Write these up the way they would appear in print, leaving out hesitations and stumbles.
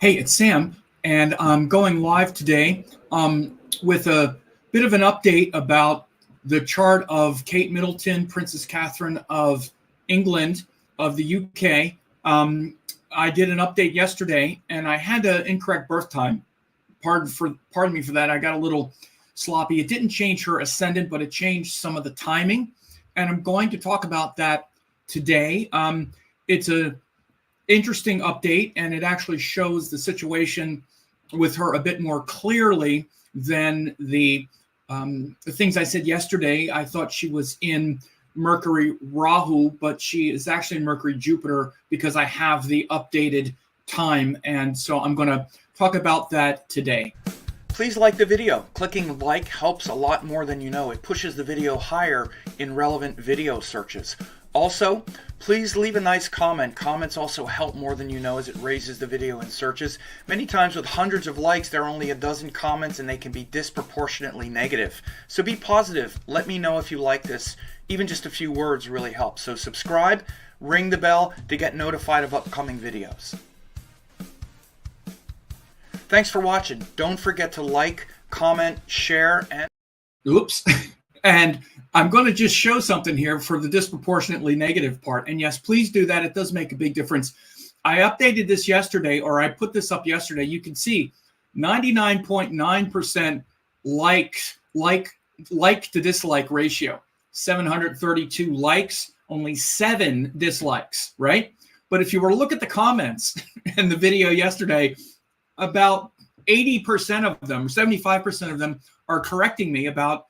Hey, it's Sam, and I'm going live today with a bit of an update about the chart of Kate Middleton, Princess Catherine of England, of the UK. I did an update yesterday, and I had an incorrect birth time. Pardon me for that. I got a little sloppy. It didn't change her ascendant, but it changed some of the timing, and I'm going to talk about that today. It's a interesting update, and it actually shows the situation with her a bit more clearly than the things I said yesterday. I thought she was in Mercury Rahu, but she is actually in Mercury Jupiter because I have the updated time, and so I'm going to talk about that today. Please like the video. Clicking like helps a lot more than you know. It pushes the video higher in relevant video searches. Also, please leave a nice comment. Comments also help more than you know as it raises the video in searches. Many times with hundreds of likes, there are only a dozen comments and they can be disproportionately negative. So be positive. Let me know if you like this. Even just a few words really help. So subscribe, ring the bell to get notified of upcoming videos. Thanks for watching. Don't forget to like, comment, share, and... Oops. And I'm going to just show something here for the disproportionately negative part. And yes, please do that. It does make a big difference. I updated this yesterday, or I put this up yesterday. You can see 99.9% like to dislike ratio. 732 likes, only 7 dislikes, right? But if you were to look at the comments in the video yesterday, about 80% of them, 75% of them are correcting me about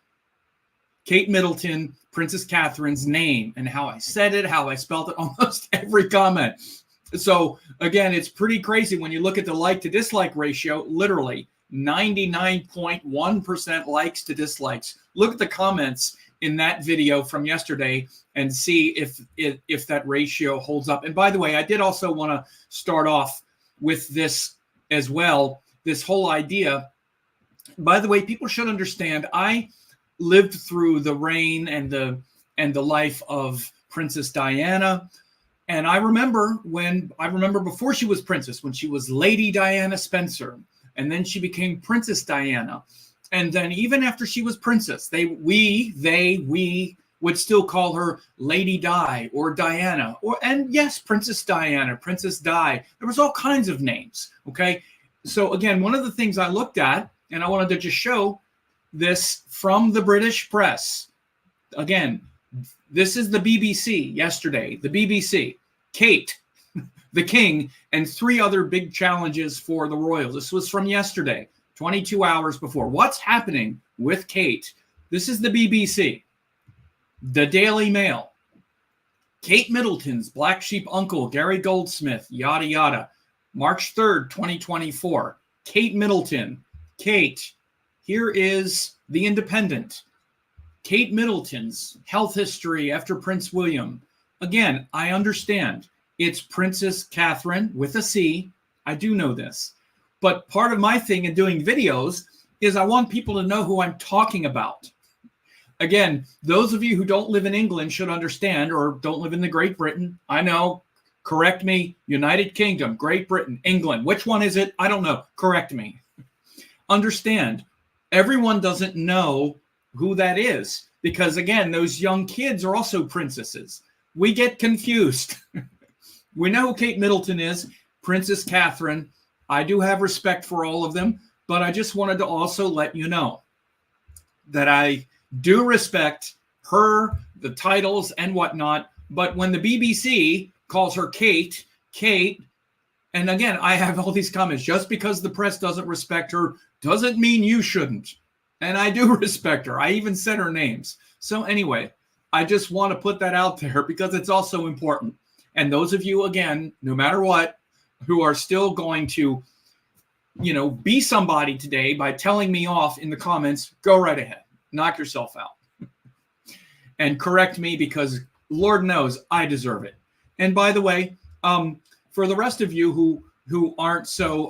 Kate Middleton, Princess Catherine's name and how I said it, how I spelled it, almost every comment. So again, it's pretty crazy when you look at the like to dislike ratio, literally 99.1% likes to dislikes. Look at the comments in that video from yesterday and see if that ratio holds up. And by the way, I did also want to start off with this as well, this whole idea. By the way, people should understand, I lived through the reign and the life of Princess Diana. And I remember before she was princess, when she was Lady Diana Spencer, and then she became Princess Diana. And then even after she was princess, we would still call her Lady Di or Diana, and yes, Princess Diana, Princess Di. There was all kinds of names, okay? So again, one of the things I looked at, and I wanted to just show this from the British press. Again, this is the BBC yesterday. The BBC, Kate, the King, and 3 other big challenges for the royals. This was from yesterday, 22 hours before. What's happening with Kate? This is the BBC. The Daily Mail. Kate Middleton's black sheep uncle, Gary Goldsmith, yada, yada. March 3rd, 2024. Kate Middleton. Kate. Here is The Independent. Kate Middleton's health history after Prince William. Again, I understand it's Princess Catherine with a C. I do know this. But part of my thing in doing videos is I want people to know who I'm talking about. Again, those of you who don't live in England should understand, or don't live in the Great Britain. I know. Correct me. United Kingdom, Great Britain, England. Which one is it? I don't know. Correct me. Understand. Everyone doesn't know who that is because, again, those young kids are also princesses. We get confused. We know who Kate Middleton is, Princess Catherine. I do have respect for all of them, but I just wanted to also let you know that I do respect her, the titles and whatnot, but when the BBC calls her Kate, and again, I have all these comments, just because the press doesn't respect her doesn't mean you shouldn't. And I do respect her. I even said her names. So anyway, I just want to put that out there because it's also important. And those of you, again, no matter what, who are still going to, be somebody today by telling me off in the comments, go right ahead. Knock yourself out. And correct me because Lord knows I deserve it. And by the way, for the rest of you who aren't so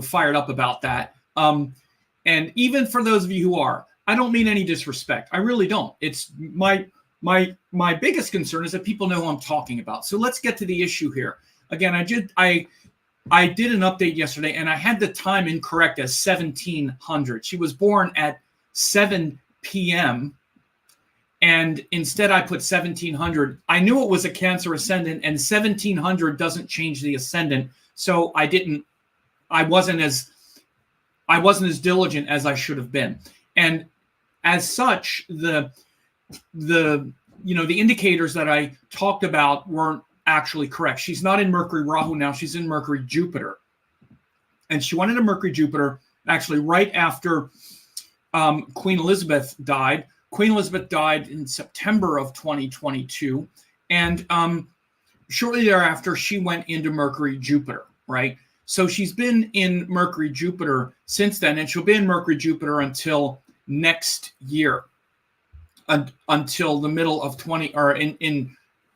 fired up about that, and even for those of you who are, I don't mean any disrespect. I really don't. It's my biggest concern is that people know who I'm talking about. So let's get to the issue here. again, I did an update yesterday, and I had the time incorrect as 1700. She was born at 7 p.m. and instead I put 1700. I knew it was a Cancer ascendant, and 1700 doesn't change the ascendant, so I wasn't as diligent as I should have been. And as such, the indicators that I talked about weren't actually correct. She's not in Mercury Rahu now, she's in Mercury Jupiter. And she went into Mercury Jupiter actually right after Queen Elizabeth died. Queen Elizabeth died in September of 2022. And shortly thereafter, she went into Mercury Jupiter, right? So she's been in Mercury Jupiter since then, and she'll be in Mercury Jupiter until next year, until the middle of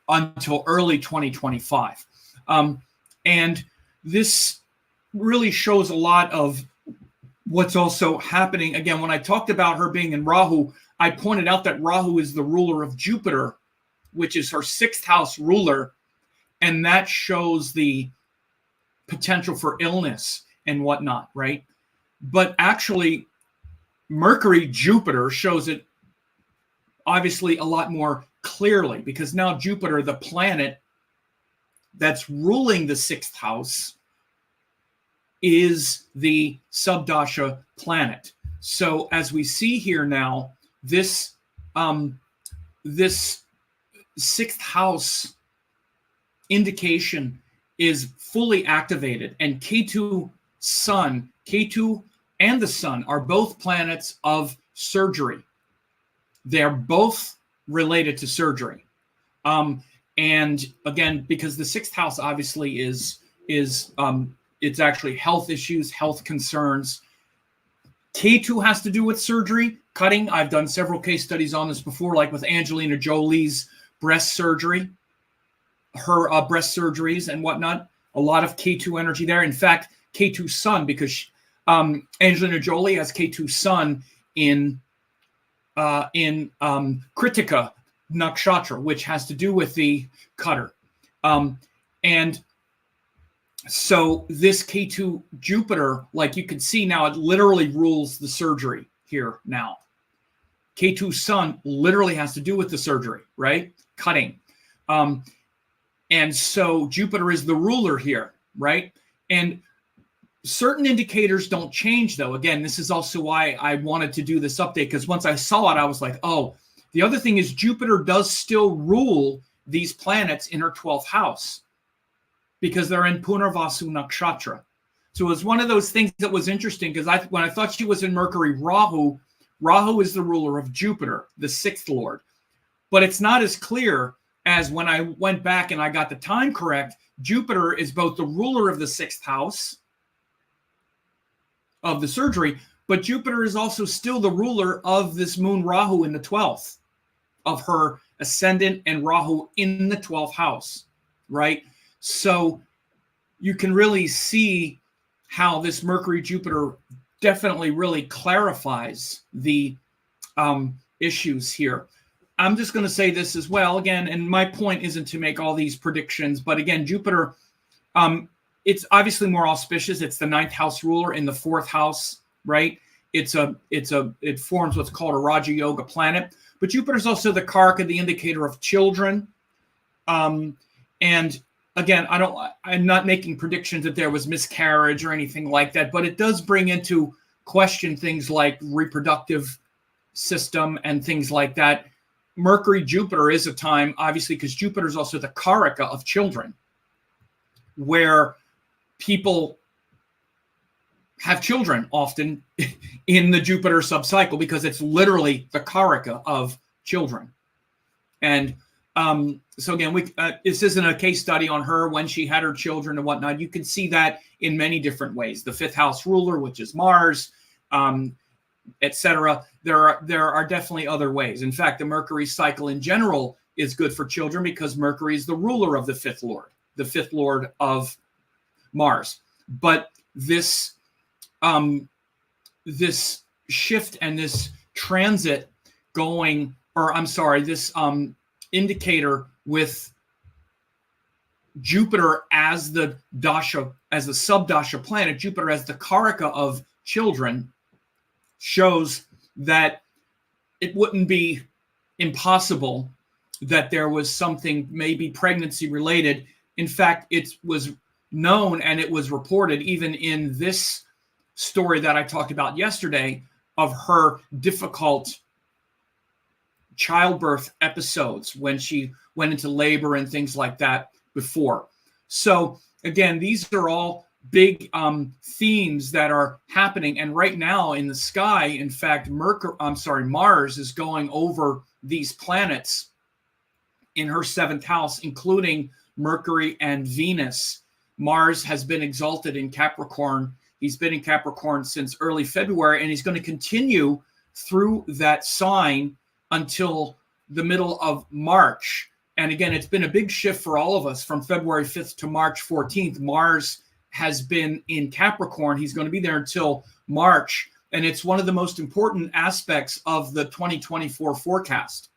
until early 2025. And this really shows a lot of what's also happening. Again, when I talked about her being in Rahu, I pointed out that Rahu is the ruler of Jupiter, which is her sixth house ruler. And that shows the potential for illness and whatnot, right? But actually, Mercury Jupiter shows it obviously a lot more clearly, because now Jupiter, the planet that's ruling the sixth house, is the subdasha planet. So as we see here now, this sixth house indication is fully activated, and Ketu and the Sun are both planets of surgery. They're both related to surgery. And again, because the sixth house obviously is it's actually health issues, health concerns. Ketu has to do with surgery, cutting. I've done several case studies on this before, like with Angelina Jolie's breast surgery, her breast surgeries and whatnot. A lot of Ketu energy there. In fact, Ketu Sun, because Angelina Jolie has Ketu Sun in Kritika Nakshatra, which has to do with the cutter. And so this Ketu Jupiter, like you can see now, it literally rules the surgery here now. Ketu Sun literally has to do with the surgery, right? Cutting. And so Jupiter is the ruler here, right? And certain indicators don't change, though. Again, this is also why I wanted to do this update, because once I saw it, I was like, oh, the other thing is Jupiter does still rule these planets in her 12th house because they're in Punarvasu Nakshatra. So it was one of those things that was interesting, because when I thought she was in Mercury Rahu, Rahu is the ruler of Jupiter, the sixth lord. But it's not as clear as when I went back and I got the time correct. Jupiter is both the ruler of the sixth house of the surgery, but Jupiter is also still the ruler of this moon Rahu in the 12th of her ascendant, and Rahu in the 12th house, right? So you can really see how this Mercury Jupiter definitely really clarifies the issues here. I'm just going to say this as well, again, and my point isn't to make all these predictions, but again, Jupiter, it's obviously more auspicious. It's the ninth house ruler in the fourth house, right? It forms what's called a Raja Yoga planet. But Jupiter is also the Karaka, the indicator of children. And again, I'm not making predictions that there was miscarriage or anything like that, but it does bring into question things like reproductive system and things like that. Mercury Jupiter is a time, obviously, because Jupiter is also the Karaka of children, where people have children often in the Jupiter subcycle, because it's literally the Karaka of children. And so again, this isn't a case study on her when she had her children and whatnot. You can see that in many different ways. The fifth house ruler, which is Mars, etc. There are definitely other ways. In fact, the Mercury cycle in general is good for children because Mercury is the ruler of the fifth lord of Mars. But this this shift and this transit this, indicator with, Jupiter as the dasha, as the sub-dasha planet, Jupiter as the karaka of children, shows that it wouldn't be impossible that there was something maybe pregnancy related. In fact, it was known and it was reported even in this story that I talked about yesterday of her difficult childbirth episodes when she went into labor and things like that before. So again, these are all big themes that are happening. And right now in the sky, in fact, Mars is going over these planets in her 7th house, including Mercury and Venus. Mars has been exalted in Capricorn. He's been in Capricorn since early February, and he's going to continue through that sign until the middle of March. And again, it's been a big shift for all of us from February 5th to March 14th. Mars has been in Capricorn. He's going to be there until March. And it's one of the most important aspects of the 2024 forecast.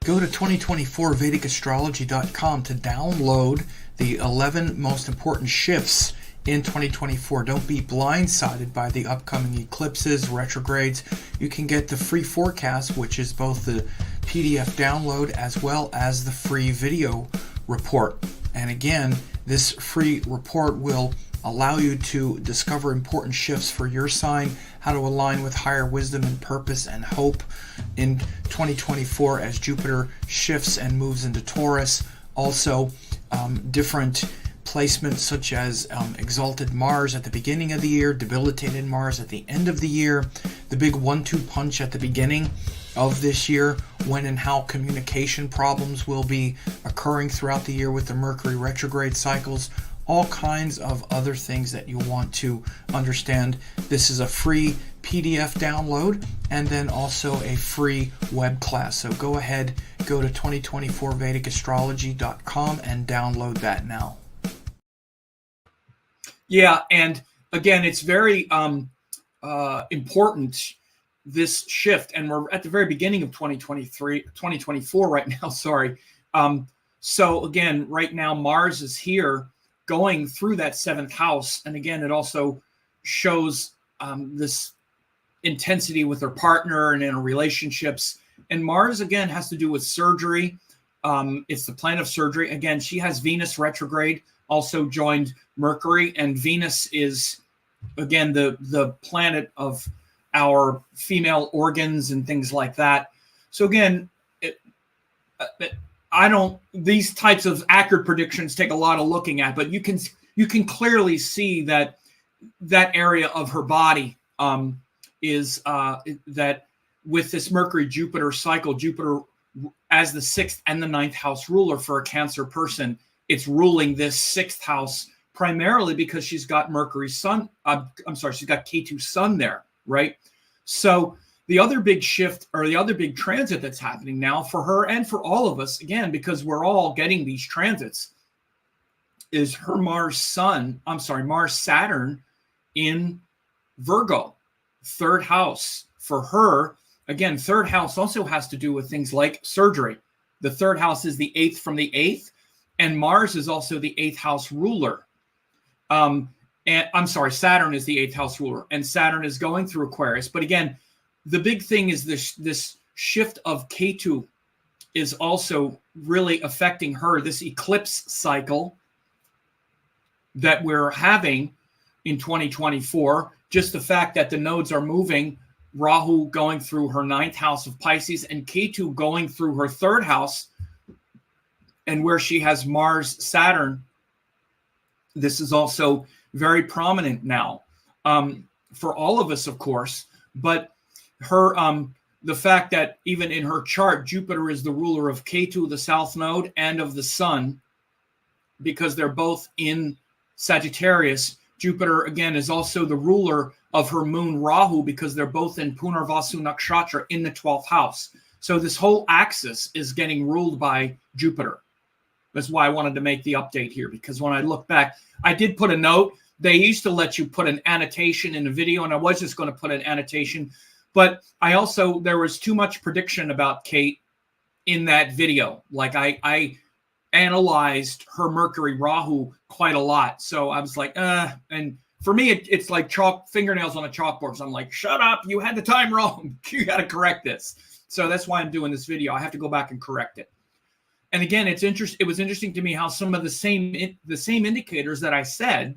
Go to 2024vedicastrology.com to download the 11 most important shifts in 2024. Don't be blindsided by the upcoming eclipses, retrogrades. You can get the free forecast, which is both the PDF download as well as the free video report. And again, this free report will allow you to discover important shifts for your sign, how to align with higher wisdom and purpose and hope in 2024 as Jupiter shifts and moves into Taurus. Also, different placements such as exalted Mars at the beginning of the year, debilitated Mars at the end of the year, the big 1-2 punch at the beginning of this year, when and how communication problems will be occurring throughout the year with the Mercury retrograde cycles, all kinds of other things that you want to understand. This is a free PDF download and then also a free web class. So go ahead, go to 2024vedicastrology.com and download that now. Yeah, and again, it's very important, this shift, and we're at the very beginning of 2024 right now, sorry. So again, right now, Mars is here going through that 7th house. And again, it also shows this intensity with her partner and in her relationships. And Mars, again, has to do with surgery. It's the planet of surgery. Again, she has Venus retrograde, also joined Mercury. And Venus is, again, the planet of our female organs and things like that. So again, these types of accurate predictions take a lot of looking at, but you can clearly see that area of her body is that with this Mercury Jupiter cycle, Jupiter as the 6th and the 9th house ruler for a Cancer person, it's ruling this 6th house primarily because she's got Mercury sun. She's got Ketu sun there, right? So the other big shift, or the other big transit that's happening now for her and for all of us, again, because we're all getting these transits, is her Mars Saturn in Virgo, 3rd house. For her, again, 3rd house also has to do with things like surgery. The 3rd house is the 8th from the 8th, and Mars is also the 8th house ruler. Saturn is the 8th house ruler, and Saturn is going through Aquarius. But again, the big thing is this shift of Ketu is also really affecting her. This eclipse cycle that we're having in 2024, just the fact that the nodes are moving, Rahu going through her 9th house of Pisces and Ketu going through her 3rd house, and where she has Mars, Saturn, this is also very prominent now for all of us, of course. But her, the fact that even in her chart, Jupiter is the ruler of Ketu, the south node, and of the sun, because they're both in Sagittarius. Jupiter, again, is also the ruler of her moon Rahu, because they're both in Punarvasu Nakshatra in the 12th house. So this whole axis is getting ruled by Jupiter. That's why I wanted to make the update here, because when I look back, I did put a note. They used to let you put an annotation in a video, and I was just going to put an annotation. But there was too much prediction about Kate in that video. Like I analyzed her Mercury Rahu quite a lot. So I was like, and for me, it's like fingernails on a chalkboard. So I'm like, shut up, you had the time wrong. You got to correct this. So that's why I'm doing this video. I have to go back and correct it. And again, it was interesting to me how some of the same indicators that I said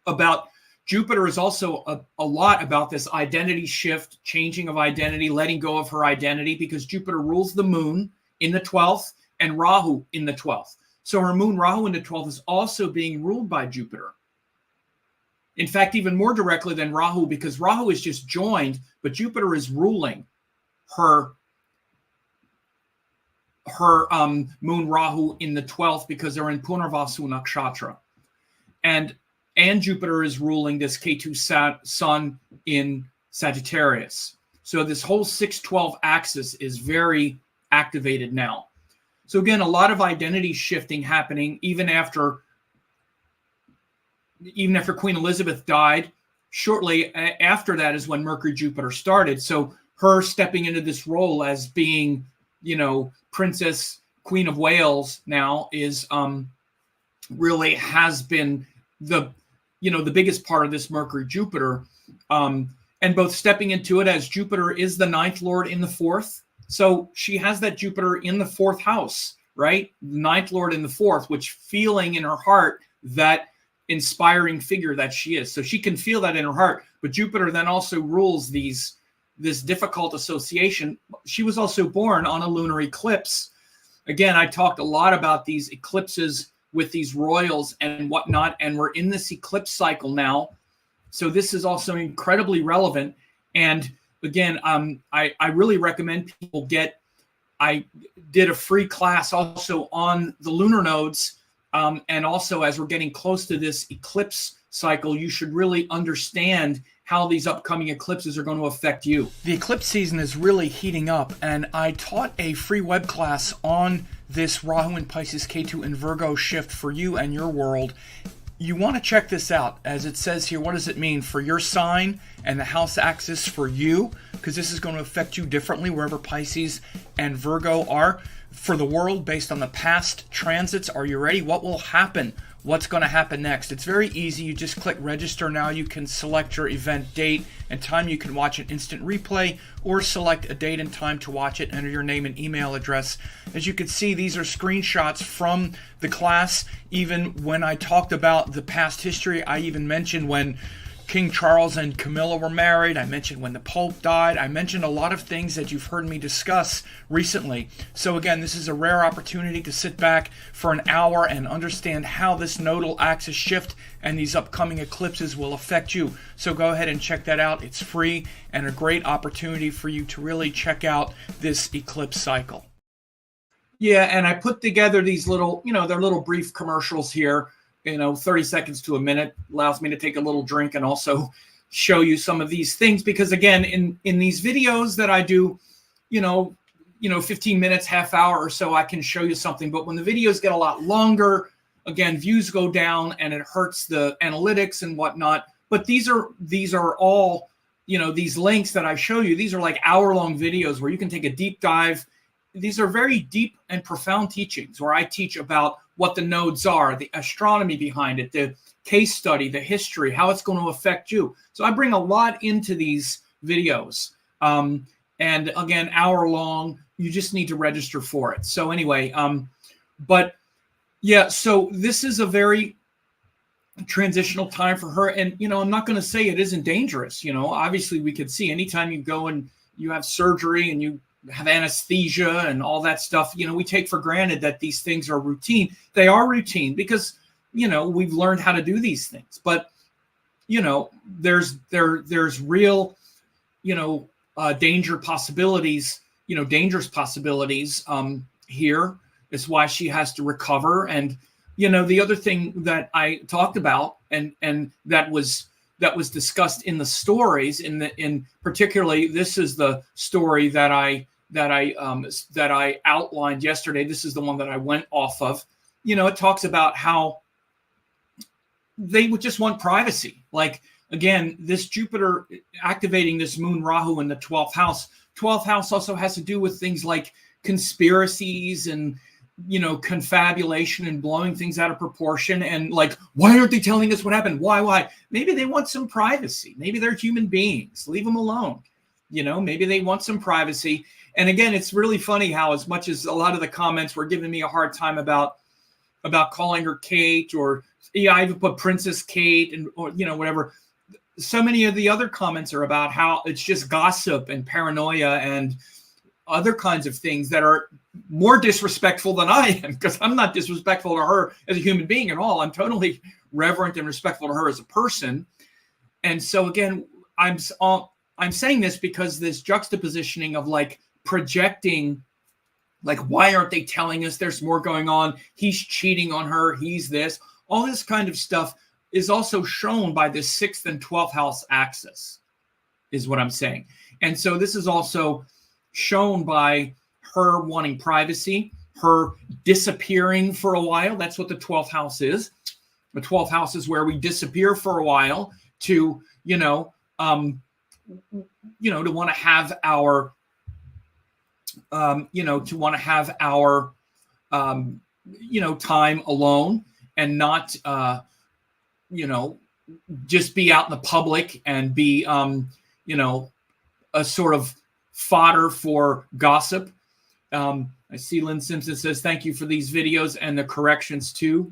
about Jupiter is also a lot about this identity shift, changing of identity, letting go of her identity, because Jupiter rules the moon in the 12th and Rahu in the 12th. So her moon Rahu in the 12th is also being ruled by Jupiter. In fact, even more directly than Rahu, because Rahu is just joined, but Jupiter is ruling her moon Rahu in the 12th because they're in Punarvasu Nakshatra. And Jupiter is ruling this Ketu sun in Sagittarius. So this whole 6-12 axis is very activated now. So again, a lot of identity shifting happening even after Queen Elizabeth died. Shortly after that is when Mercury Jupiter started. So her stepping into this role as being, Princess Queen of Wales now is really has been the biggest part of this Mercury Jupiter, and both stepping into it as Jupiter is the 9th lord in the 4th. So she has that Jupiter in the 4th house, right? The 9th lord in the 4th, which feeling in her heart that inspiring figure that she is. So she can feel that in her heart, but Jupiter then also rules this difficult association. She was also born on a lunar eclipse. Again, I talked a lot about these eclipses with these royals and whatnot, and we're in this eclipse cycle now. So this is also incredibly relevant. And again, I really recommend people I did a free class also on the lunar nodes. And also as we're getting close to this eclipse cycle, you should really understand how these upcoming eclipses are going to affect you. The eclipse season is really heating up, and I taught a free web class on this Rahu and Pisces, Ketu and Virgo shift for you and your world. You want to check this out. As it says here, what does it mean for your sign and the house axis for you? Because this is going to affect you differently wherever Pisces and Virgo are. For the world, based on the past transits, are you ready? What will happen? What's going to happen next? It's very easy. You just click register now. You can select your event date and time. You can watch an instant replay or select a date and time to watch it. Enter your name and email address. As you can see, these are screenshots from the class. Even when I talked about the past history, I even mentioned when King Charles and Camilla were married. I mentioned when the Pope died. I mentioned a lot of things that you've heard me discuss recently. So again, this is a rare opportunity to sit back for an hour and understand how this nodal axis shift and these upcoming eclipses will affect you. So go ahead and check that out. It's free and a great opportunity for you to really check out this eclipse cycle. Yeah, and I put together these little, they're little brief commercials here. 30 seconds to a minute, allows me to take a little drink and also show you some of these things. Because again, in these videos that I do, 15 minutes, half hour or so, I can show you something. But when the videos get a lot longer, again, views go down and it hurts the analytics and whatnot. But these are all, these links that I show you, these are like hour-long videos where you can take a deep dive. These are very deep and profound teachings where I teach about what the nodes are, the astronomy behind it, the case study, the history, how it's going to affect you. So I bring a lot into these videos. And again, hour long, you just need to register for it. So anyway, but yeah, so this is a very transitional time for her. And, I'm not going to say it isn't dangerous. Obviously we could see anytime you go and you have surgery and you have anesthesia and all that stuff, we take for granted that these things are routine. They are routine because, we've learned how to do these things. But, there's real, dangerous possibilities here. Is why she has to recover. And, the other thing that I talked about and that was discussed in the stories in particularly, this is the story that I outlined yesterday. This is the one that I went off of. It talks about how they would just want privacy. Like, again, this Jupiter activating this moon Rahu in the 12th house. 12th house also has to do with things like conspiracies and confabulation and blowing things out of proportion and like, why aren't they telling us what happened? Why? Maybe they want some privacy. Maybe they're human beings. Leave them alone. Maybe they want some privacy. And again, it's really funny how, as much as a lot of the comments were giving me a hard time about calling her Kate, or I even put Princess Kate, or whatever. So many of the other comments are about how it's just gossip and paranoia and other kinds of things that are more disrespectful than I am, because I'm not disrespectful to her as a human being at all. I'm totally reverent and respectful to her as a person. And so again, I'm saying this because this juxtapositioning of like projecting, like, why aren't they telling us there's more going on? He's cheating on her. He's this, all this kind of stuff is also shown by this 6th and 12th house axis, is what I'm saying. And so this is also shown by her wanting privacy, her disappearing for a while. That's what the 12th house is. The 12th house is where we disappear for a while to, to want to have our, time alone and not, just be out in the public and be, a sort of fodder for gossip. I see Lynn Simpson says, thank you for these videos and the corrections too.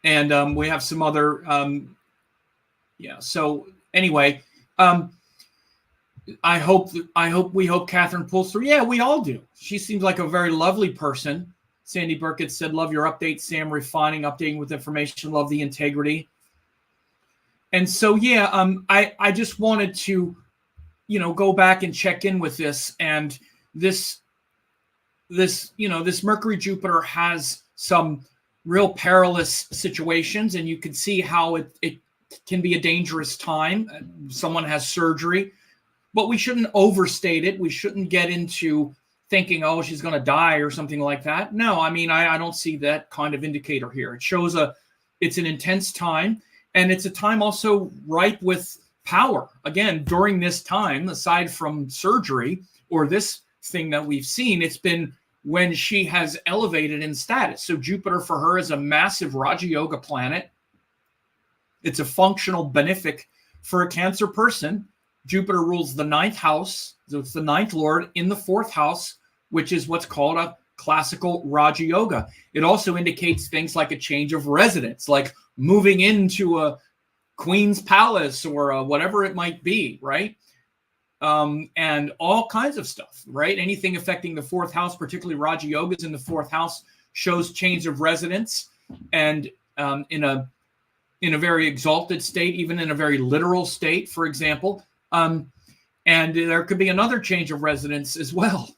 And we have some other, so anyway, we hope Catherine pulls through. Yeah, we all do. She seems like a very lovely person. Sandy Burkett said, love your updates, Sam, refining, updating with information, love the integrity. And so, yeah, I just wanted to, go back and check in with this. And this Mercury Jupiter has some real perilous situations, and you can see how it can be a dangerous time. Someone has surgery, but we shouldn't overstate it. We shouldn't get into thinking, oh, she's going to die or something like that. No, I mean, I don't see that kind of indicator here. It shows it's an intense time, and it's a time also ripe with power. Again, during this time, aside from surgery or this thing that we've seen, it's been when she has elevated in status. So Jupiter for her is a massive Raja Yoga planet. It's a functional benefic for a Cancer person. Jupiter rules the 9th house. So it's the 9th lord in the 4th house, which is what's called a classical Raja Yoga. It also indicates things like a change of residence, like moving into a queen's palace or whatever it might be, right? And all kinds of stuff, right? Anything affecting the 4th house, particularly Raja Yogas in the 4th house, shows change of residence, and in a very exalted state, even in a very literal state, for example. And there could be another change of residence as well.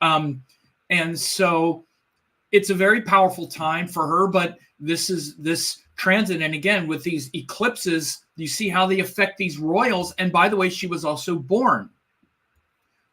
And so it's a very powerful time for her, but this transit, and again, with these eclipses, you see how they affect these royals. And by the way, she was also born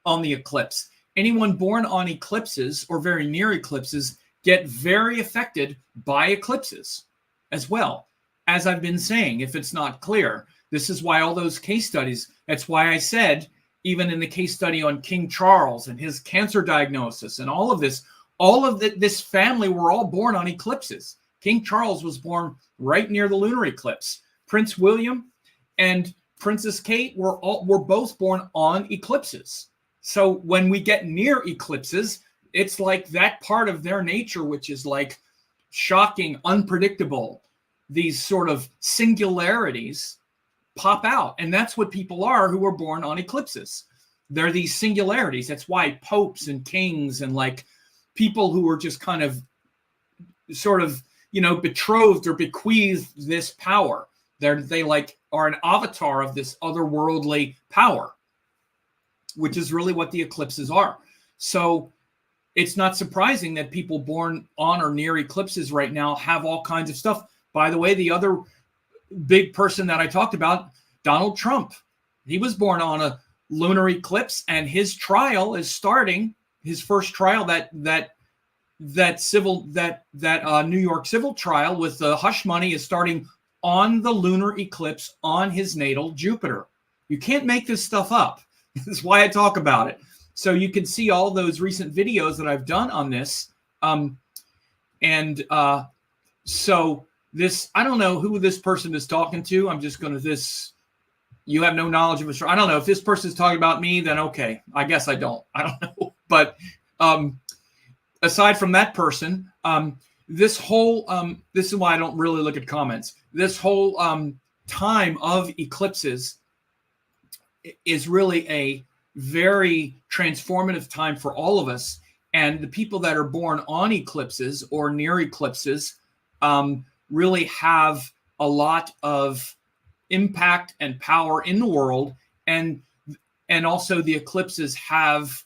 on the eclipse. Anyone born on eclipses or very near eclipses get very affected by eclipses as well. As I've been saying, if it's not clear, this is why all those case studies, that's why I said, even in the case study on King Charles and his cancer diagnosis and all of this family were all born on eclipses. King Charles was born right near the lunar eclipse. Prince William and Princess Kate were both born on eclipses. So when we get near eclipses, it's like that part of their nature, which is like shocking, unpredictable, these sort of singularities pop out. And that's what people are who are born on eclipses. They're these singularities. That's why popes and kings and like people who are just kind of sort of, betrothed or bequeathed this power. They like are an avatar of this otherworldly power, which is really what the eclipses are. So it's not surprising that people born on or near eclipses right now have all kinds of stuff. By the way, the other big person that I talked about, Donald Trump, he was born on a lunar eclipse, and his trial is starting. His first trial, that New York civil trial with the hush money, is starting on the lunar eclipse on his natal Jupiter. You can't make this stuff up. This is why I talk about it. So you can see all those recent videos that I've done on this. So this, I don't know who this person is talking to. I'm just going to you have no knowledge of astrology. I don't know if this person is talking about me, then okay. I guess I don't. I don't know. But aside from that person, this whole, this is why I don't really look at comments. This whole time of eclipses is really a very transformative time for all of us. And the people that are born on eclipses or near eclipses really have a lot of impact and power in the world, and also the eclipses have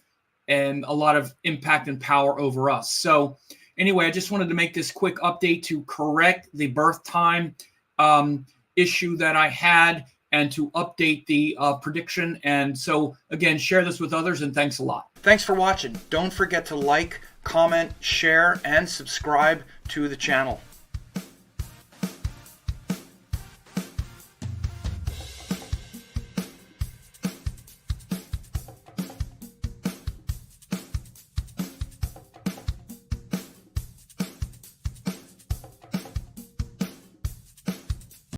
a lot of impact and power over us. So anyway, I just wanted to make this quick update to correct the birth time issue that I had, and to update the prediction. And so again, share this with others, and thanks a lot. Thanks for watching. Don't forget to like, comment, share, and subscribe to the channel.